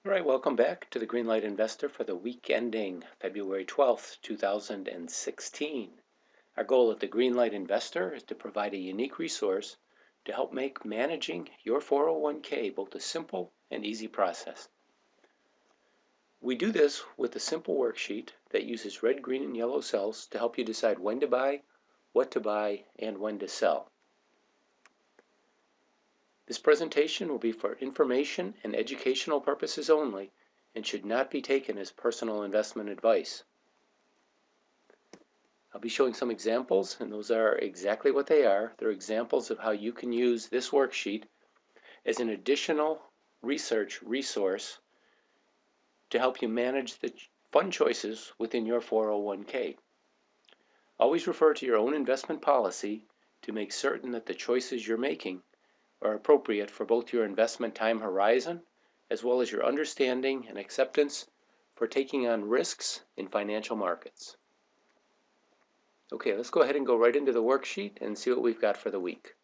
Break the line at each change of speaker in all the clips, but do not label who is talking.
All right, welcome back to the GreenLight Investor for the week ending February 12th, 2016. Our goal at the GreenLight Investor is to provide a unique resource to help make managing your 401k both a simple and easy process. We do this with a simple worksheet that uses red, green, and yellow cells to help you decide when to buy, what to buy, and when to sell. This presentation will be for information and educational purposes only and should not be taken as personal investment advice. I'll be showing some examples, and those are exactly what they are. They're examples of how you can use this worksheet as an additional research resource to help you manage the fund choices within your 401k. Always refer to your own investment policy to make certain that the choices you're making are appropriate for both your investment time horizon as well as your understanding and acceptance for taking on risks in financial markets. Okay, let's go ahead and go right into the worksheet and see what we've got for the week.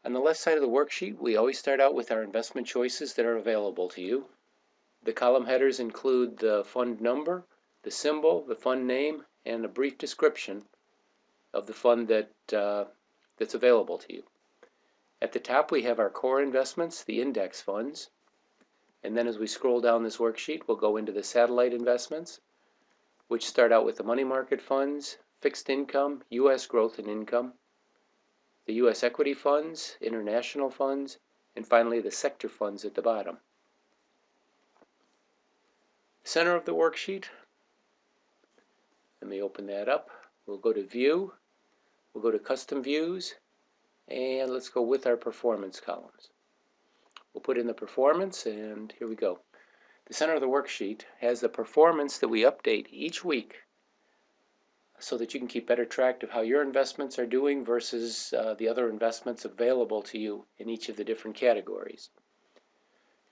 On the left side of the worksheet, we always start out with our investment choices that are available to you. The column headers include the fund number, the symbol, the fund name, and a brief description of the fund that's available to you. At the top, we have our core investments, the index funds. And then as we scroll down this worksheet, we'll go into the satellite investments, which start out with the money market funds, fixed income, U.S. growth and income, the U.S. equity funds, international funds, and finally the sector funds at the bottom. Center of the worksheet, let me open that up. We'll go to View, we'll go to Custom Views, and let's go with our performance columns. We'll put in the performance, and here we go. The center of the worksheet has the performance that we update each week so that you can keep better track of how your investments are doing versus the other investments available to you in each of the different categories.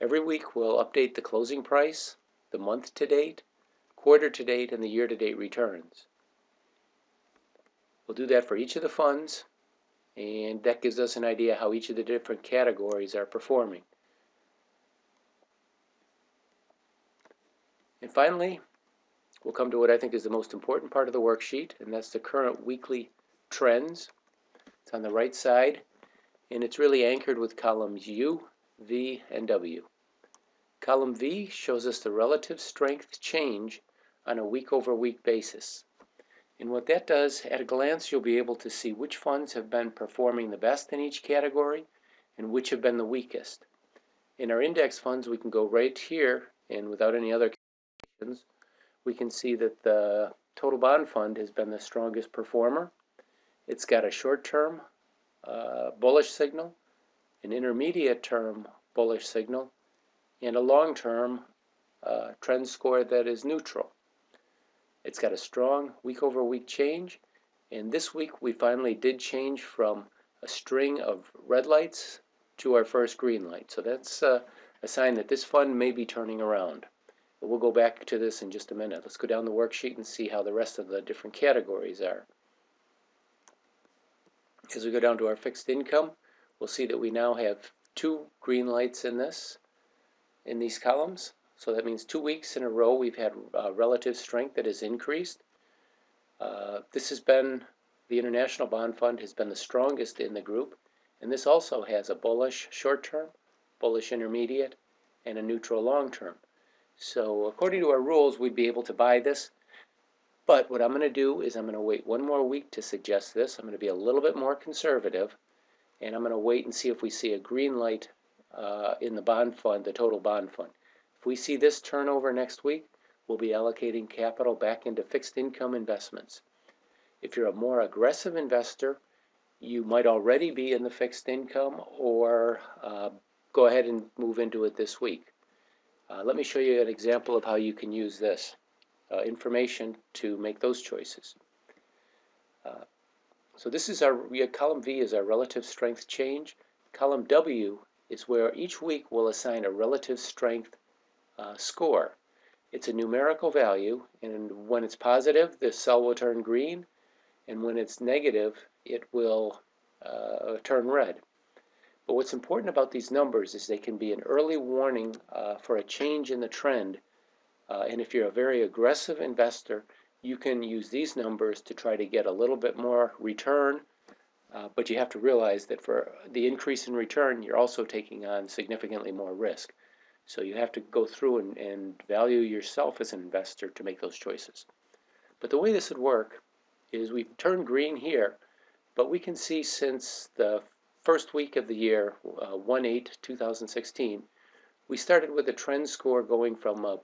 Every week we'll update the closing price, the month to date, quarter to date, and the year to date returns. We'll do that for each of the funds, and that gives us an idea how each of the different categories are performing. And finally, we'll come to what I think is the most important part of the worksheet, and that's the current weekly trends. It's on the right side, and it's really anchored with columns U, V, and W. Column V shows us the relative strength change on a week-over-week basis. And what that does, at a glance, you'll be able to see which funds have been performing the best in each category and which have been the weakest. In our index funds, we can go right here, and without any other calculations, we can see that the total bond fund has been the strongest performer. It's got a short-term bullish signal, an intermediate-term bullish signal, and a long-term trend score that is neutral. It's got a strong week-over-week change, and this week we finally did change from a string of red lights to our first green light. So that's a sign that this fund may be turning around. But we'll go back to this in just a minute. Let's go down the worksheet and see how the rest of the different categories are. As we go down to our fixed income, we'll see that we now have 2 green lights in these columns. So that means 2 weeks in a row we've had relative strength that has increased. This has been, the International Bond Fund has been the strongest in the group, and this also has a bullish short-term, bullish intermediate, and a neutral long-term. So according to our rules, we'd be able to buy this, but what I'm going to do is I'm going to wait 1 more week to suggest this. I'm going to be a little bit more conservative, and I'm going to wait and see if we see a green light in the bond fund, the total bond fund. If we see this turnover next week, we'll be allocating capital back into fixed income investments. If you're a more aggressive investor, you might already be in the fixed income, or go ahead and move into it this week. Let me show you an example of how you can use this information to make those choices. So this is our column V is our relative strength change. Column W is where each week we'll assign a relative strength score. It's a numerical value, and when it's positive, this cell will turn green, and when it's negative, it will turn red. But what's important about these numbers is they can be an early warning for a change in the trend. And if you're a very aggressive investor, you can use these numbers to try to get a little bit more return. But you have to realize that for the increase in return, you're also taking on significantly more risk. So you have to go through and value yourself as an investor to make those choices. But the way this would work is we've turned green here, but we can see since the first week of the year, 1/8/2016, we started with a trend score going from a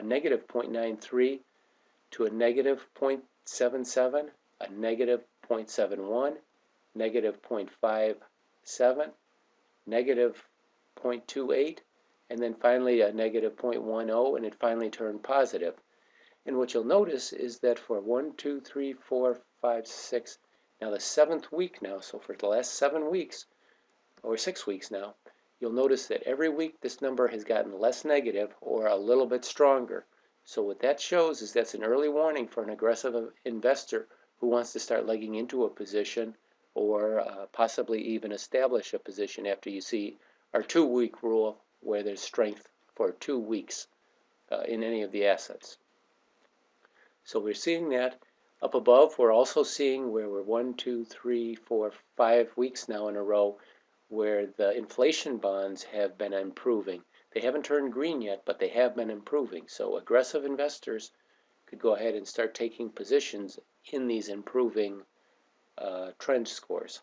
negative 0.93 to a negative 0.77, a negative 0.71, negative 0.57, negative 0.28, and then finally a negative 0.10, and it finally turned positive. And what you'll notice is that for 1, 2, 3, 4, 5, 6, now the 7th week now, so for the last 7 weeks, or 6 weeks now, you'll notice that every week this number has gotten less negative or a little bit stronger. So what that shows is that's an early warning for an aggressive investor who wants to start legging into a position or possibly even establish a position after you see our 2-week rule where there's strength for 2 weeks in any of the assets. So we're seeing that. Up above, we're also seeing where we're 1, 2, 3, 4, 5 weeks now in a row where the inflation bonds have been improving. They haven't turned green yet, but they have been improving. So aggressive investors could go ahead and start taking positions in these improving trend scores.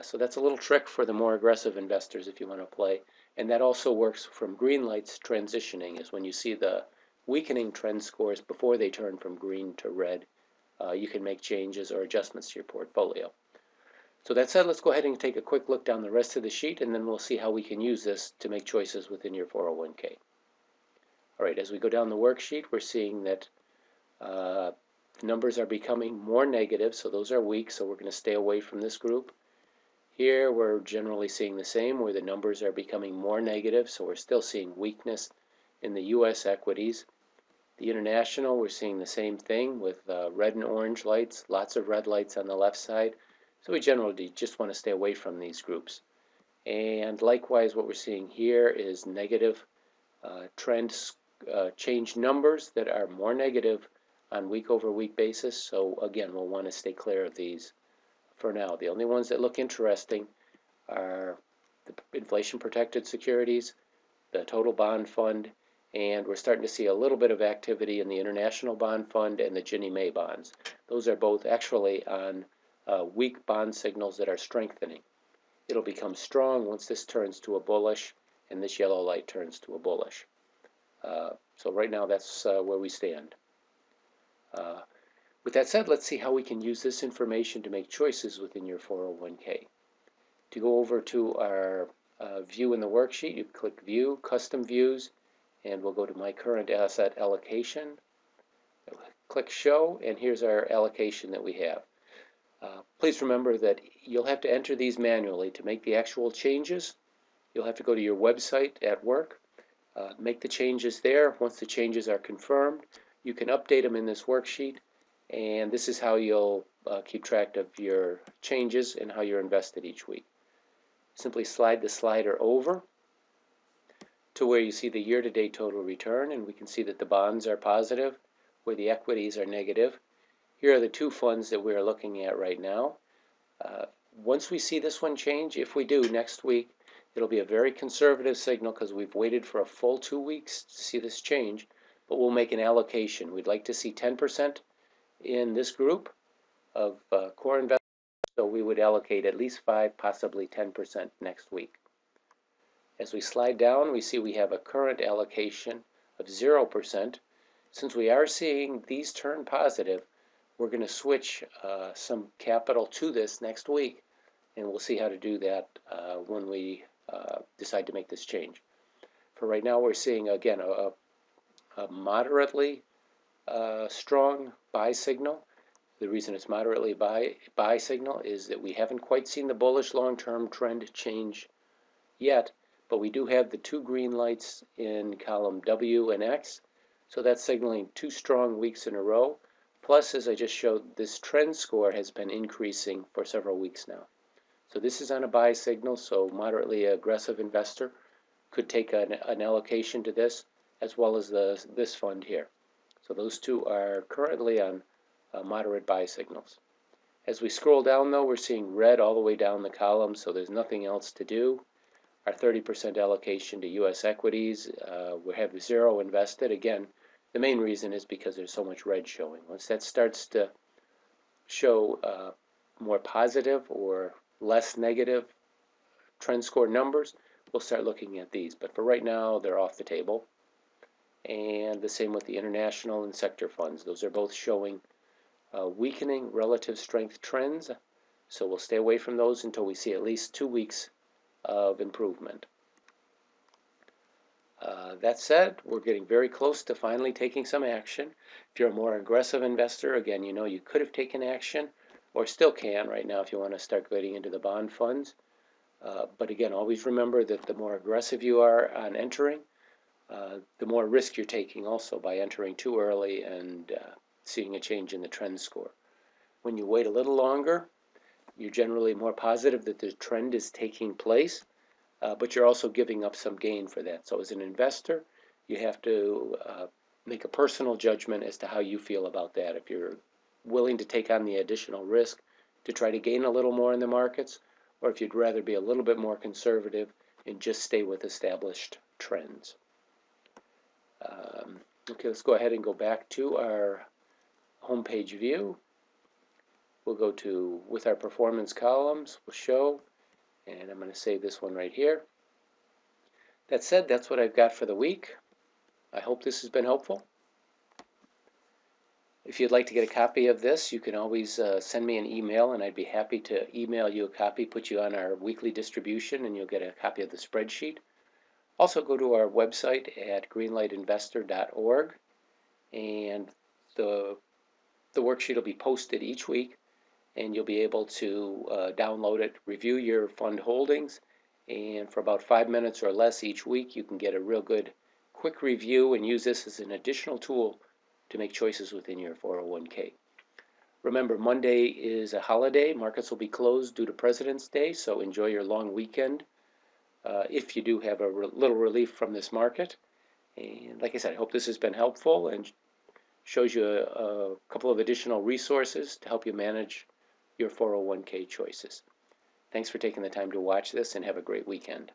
So that's a little trick for the more aggressive investors if you want to play. And that also works from GreenLight's transitioning, is when you see the weakening trend scores before they turn from green to red, you can make changes or adjustments to your portfolio. So that said, let's go ahead and take a quick look down the rest of the sheet, and then we'll see how we can use this to make choices within your 401k. All right, as we go down the worksheet, we're seeing that numbers are becoming more negative, so those are weak, so we're going to stay away from this group. Here, we're generally seeing the same, where the numbers are becoming more negative, so we're still seeing weakness in the U.S. equities. The international, we're seeing the same thing with red and orange lights, lots of red lights on the left side. So we generally just want to stay away from these groups. And likewise, what we're seeing here is negative trend change numbers that are more negative on week-over-week basis. So again, we'll want to stay clear of these for now. The only ones that look interesting are the inflation-protected securities, the total bond fund, and we're starting to see a little bit of activity in the international bond fund and the Ginnie Mae bonds. Those are both actually on weak bond signals that are strengthening. It'll become strong once this turns to a bullish and this yellow light turns to a bullish. So right now that's where we stand. With that said, let's see how we can use this information to make choices within your 401k. To go over to our view in the worksheet, you click View, Custom Views, and we'll go to My Current Asset Allocation. Click Show, and here's our allocation that we have. Please remember that you'll have to enter these manually. To make the actual changes, you'll have to go to your website at work, make the changes there. Once the changes are confirmed, you can update them in this worksheet, and this is how you'll keep track of your changes and how you're invested each week. Simply slide the slider over to where you see the year-to-date total return, and we can see that the bonds are positive, where the equities are negative. Here are the two funds that we're looking at right now. Once we see this one change, if we do next week, it'll be a very conservative signal because we've waited for a full 2 weeks to see this change, but we'll make an allocation. We'd like to see 10% in this group of core investors, so we would allocate at least 5, possibly 10% next week. As we slide down, we see we have a current allocation of 0%. Since we are seeing these turn positive, we're going to switch some capital to this next week, and we'll see how to do that when we decide to make this change. For right now, we're seeing, again, a moderately strong buy signal. The reason it's moderately buy signal is that we haven't quite seen the bullish long-term trend change yet, but we do have the 2 green lights in column W and X, so that's signaling 2 strong weeks in a row. Plus, as I just showed, this trend score has been increasing for several weeks now. So this is on a buy signal, so moderately aggressive investor could take an allocation to this, as well as this fund here. So those two are currently on moderate buy signals. As we scroll down, though, we're seeing red all the way down the column, so there's nothing else to do. Our 30% allocation to U.S. equities, we have zero invested. Again, the main reason is because there's so much red showing. Once that starts to show more positive or less negative trend score numbers, we'll start looking at these. But for right now, they're off the table. And the same with the international and sector funds. Those are both showing weakening relative strength trends. So we'll stay away from those until we see at least 2 weeks of improvement. That said, we're getting very close to finally taking some action. If you're a more aggressive investor, again, you know you could have taken action, or still can right now if you want to start getting into the bond funds. But again, always remember that the more aggressive you are on entering, the more risk you're taking also by entering too early and seeing a change in the trend score. When you wait a little longer, you're generally more positive that the trend is taking place, but you're also giving up some gain for that. So as an investor, you have to make a personal judgment as to how you feel about that. If you're willing to take on the additional risk to try to gain a little more in the markets, or if you'd rather be a little bit more conservative and just stay with established trends. Okay, let's go ahead and go back to our homepage view. We'll go to with our performance columns, we'll show, and I'm going to save this one right here. That said, that's what I've got for the week. I hope this has been helpful. If you'd like to get a copy of this, you can always send me an email, and I'd be happy to email you a copy, put you on our weekly distribution, and you'll get a copy of the spreadsheet. Also, go to our website at greenlightinvestor.org, and the worksheet will be posted each week, and you'll be able to download it, review your fund holdings, and for about 5 minutes or less each week, you can get a real good quick review and use this as an additional tool to make choices within your 401k. Remember, Monday is a holiday. Markets will be closed due to President's Day, so enjoy your long weekend if you do have a little relief from this market. And like I said, I hope this has been helpful and shows you a couple of additional resources to help you manage your 401k choices. Thanks for taking the time to watch this, and have a great weekend.